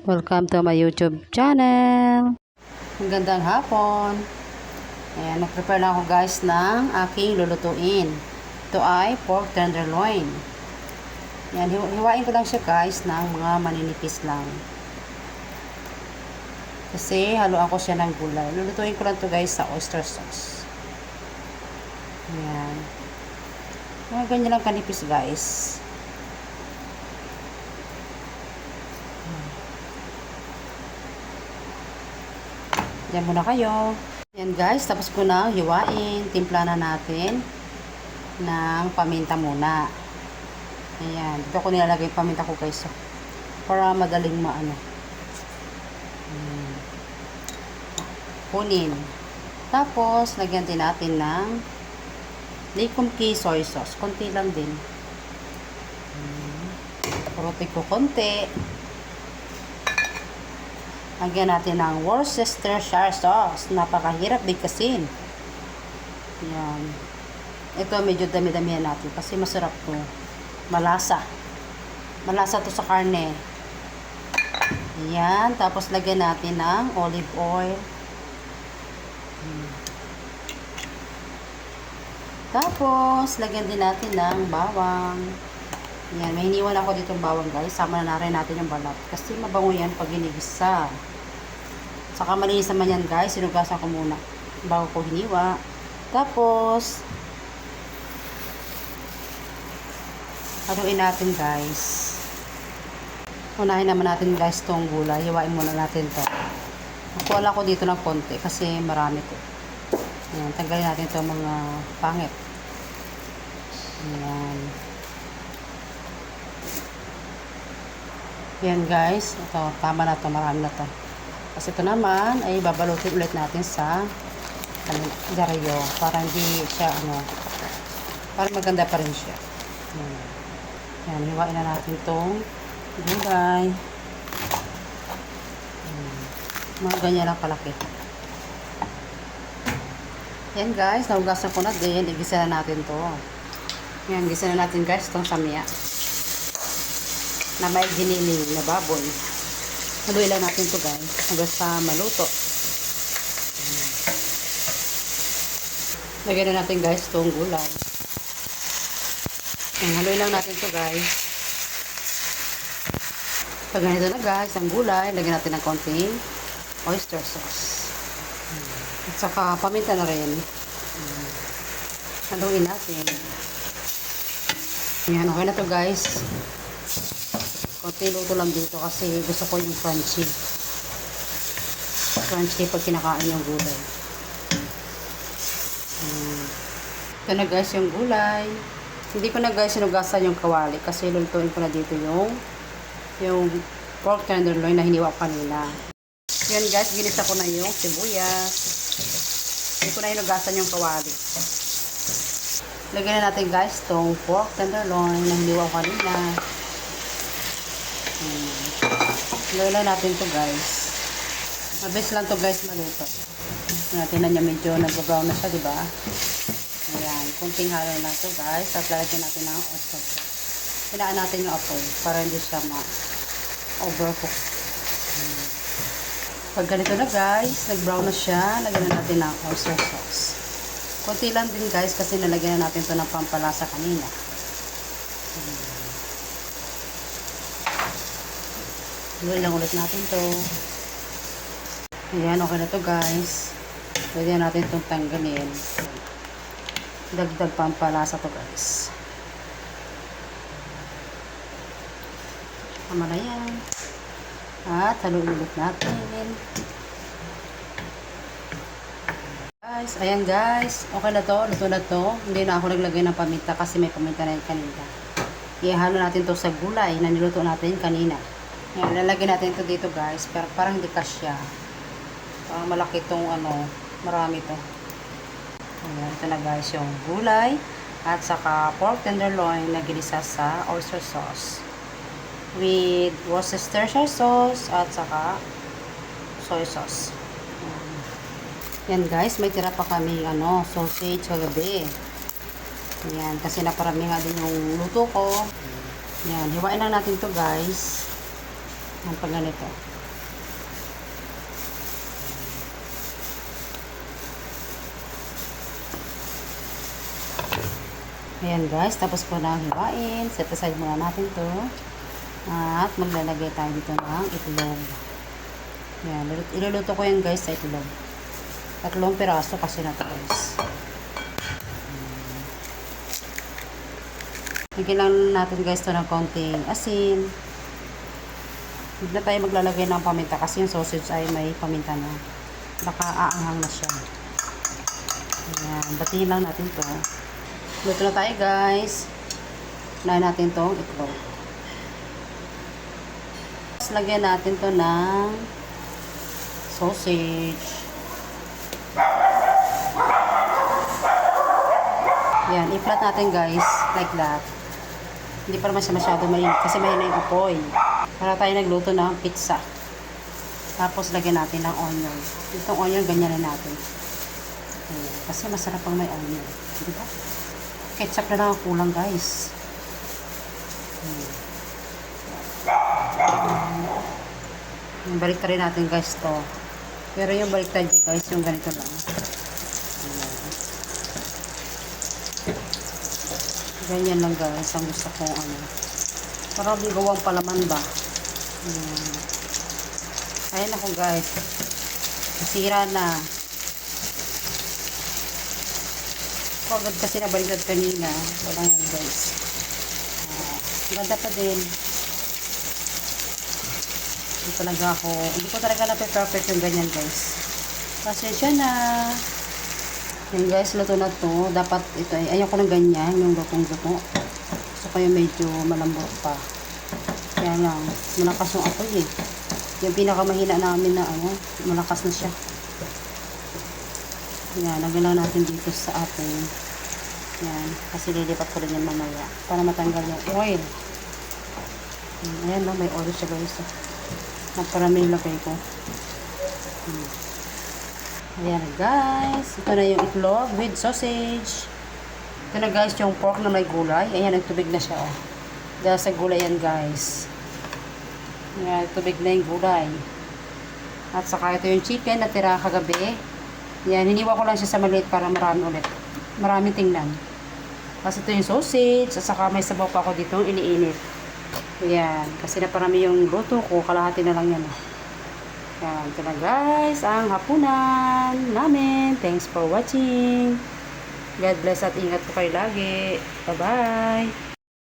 Welcome to my YouTube channel. Magandang hapon. Ayan, nag-prepare na ako guys ng aking lulutuin. Ito ay pork tenderloin. Ayan, hiwain ko lang siya guys ng mga maninipis lang. Kasi haluan ko siya ng gulay. Lulutuin ko lang to guys sa oyster sauce. Ayan. Mga ganyan lang kanipis guys. Diyan muna kayo. Yan guys, tapos ko na hiwain. Timpla na natin ng paminta muna. Ayan. Dito ko nilalagay yung paminta ko guys. Para madaling maano. Kunin. Tapos, lagyan din natin ng likumki soy sauce. Konti lang din. Purutin ko konti. Lagyan natin ng Worcestershire sauce. Napakahirap bigkasin. Yan. Ito medyo dami-damihan natin kasi masarap to. Malasa. Malasa to sa karne. Yan. Tapos lagyan natin ng olive oil. Tapos lagyan din natin ng bawang. Yan. May hiniwan ako dito ng bawang guys. Sama na rin natin yung balat. Kasi mabango yan pag ginigisa. Saka malinis naman yan guys. Sinugasan ko muna bago ko hiniwa. Tapos haluin natin guys. Unahin naman natin guys tong gulay. Hiwain muna natin to. Nakuha ko dito ng konti kasi marami to. Ayan, tanggalin natin to mga pangit. Ayan. Ayan guys. Ito, tama na to. Marami na to. Kasi ito naman ay babalutin ulit natin sa garyo para hindi siya para maganda pa rin siya. Yan, hiwain na natin itong gulay. Mga ganyan lang kalaki. Yan guys, nahugasan ko na din. Igisa na natin to. Yan, igisa na natin guys itong samya na may giniling na baboy. Haluin lang natin to guys hanggang sa maluto. Lagyan na natin guys itong gulay. Haluin lang natin to guys. Pag ganito na guys ang gulay, lagyan natin ng konting oyster sauce. At saka paminta na rin. Haluin natin. Ayan, okay na to guys. Konti luto lang dito kasi gusto ko yung crunchy. Crunchy pag kinakain yung gulay. Ito na guys yung gulay. Hindi ko na guys sinugasan yung kawali kasi lulutuin ko na dito yung pork tenderloin na hiniwa ko kanina. Yan guys, ginisa ko na yung sibuyas. Hindi ko na hinugasan yung kawali. Lagyan na natin guys tong pork tenderloin na hiniwa ko kanina. Lagyan natin to guys. Mabilis lang to guys maluto. Tingnan niya medyo nag-brown na siya, di ba? Ayan, kunting halo na to guys. At lalagyan natin ng oyster sauce. Hinaan natin yung apoy para hindi siya ma-overcook. Pag ganito na guys, nag-brown na siya, lagyan na natin ng oyster sauce. Kunti lang din guys kasi nalagyan na natin to ng pampalasa kanina. Haluin lang ulit natin to. Ayan, okay na to guys. Lagyan natin itong tanggalin. Dagdag pampalasa to guys. Tama na yan. At haluin ulit natin. Guys, ayan guys. Okay na to. Luto na to. Hindi na ako naglagay ng paminta kasi may paminta na yun kanina. Ihalo natin to sa gulay na niluto natin kanina. Ayan, lalagyan natin to dito guys. Pero parang hindi kasya. Parang malaki tong marami to. Ayan, ito na guys yung gulay. At saka pork tenderloin na ginisa sa oyster sauce. With Worcestershire sauce at saka soy sauce. Yan guys, may tira pa kami sausage kagabi. Yan, kasi naparami nga din yung luto ko. Yan, hiwain lang natin to guys. Ang pag ganito. Ayan guys, tapos po na hiwain. Set aside muna natin to. At maglalagay tayo dito ng itlog. Ayan, iluluto ko yan guys sa itlog. 3 piraso kasi na to guys. Lagyan lang natin guys to ng konting asin. Hindi na tayo maglalagay ng paminta kasi yung sausage ay may paminta na. Baka aanghang na siya. Ayan, batiin lang natin to. Luto na tayo guys. Unahin natin tong itlog. Tapos lagyan natin to ng sausage. Yan, i-flat natin guys, like that. Hindi pa naman siya masyado mainit kasi mahina yung apoy. Para tayo nagluto ng pizza. Tapos lagyan natin ng onion. Itong onion, ganyan na natin. Ayan, kasi masarap pang may onion. Diba? Ketchup na lang ang kulang guys. Baliktad rin natin guys to. Pero yung baliktad niya guys, yung ganito lang. Ganyan lang guys, ang gusto ko ano. Parang gawang palaman ba. Ayan ako guys. Nasira na. Agad kasi nabaliktad kanina. Wala yan guys. Ganda pa din. Hindi ko talaga na-perfect yung ganyan guys. Pasensya na. Yan guys, luto na to. Dapat ito ay ayoko ng ganyan, yung lutong-luto. So kaya medyo malambot pa. Kaya lang, malakas yung apoy eh. Yung pinakamahina namin na ano, malakas na siya. Yan, lagyan lang natin dito sa ating yan, kasi lilipat ko rin yan mamaya para matanggal yung oil. Ayan no, may oil siya guys. Magparami yung lagay ko. Ayan guys, ito na yung itlog with sausage. Ito na guys yung pork na may gulay. Ayan, nagtubig na siya oh. Dahil sa gulay yan guys. Ayan, tubig na yung gulay. At saka ito yung chicken na tira kagabi. Yan, hiniwa ko lang siya sa maliit para marami ulit. Marami tingnan. Kasi ito yung sausage, at saka may sabaw pa ako dito, iniinit. Yan, kasi naparami yung luto ko, kalahati na lang yan. Yan, ito na guys, ang hapunan namin. Thanks for watching. God bless at ingat po kayo lagi. Bye-bye.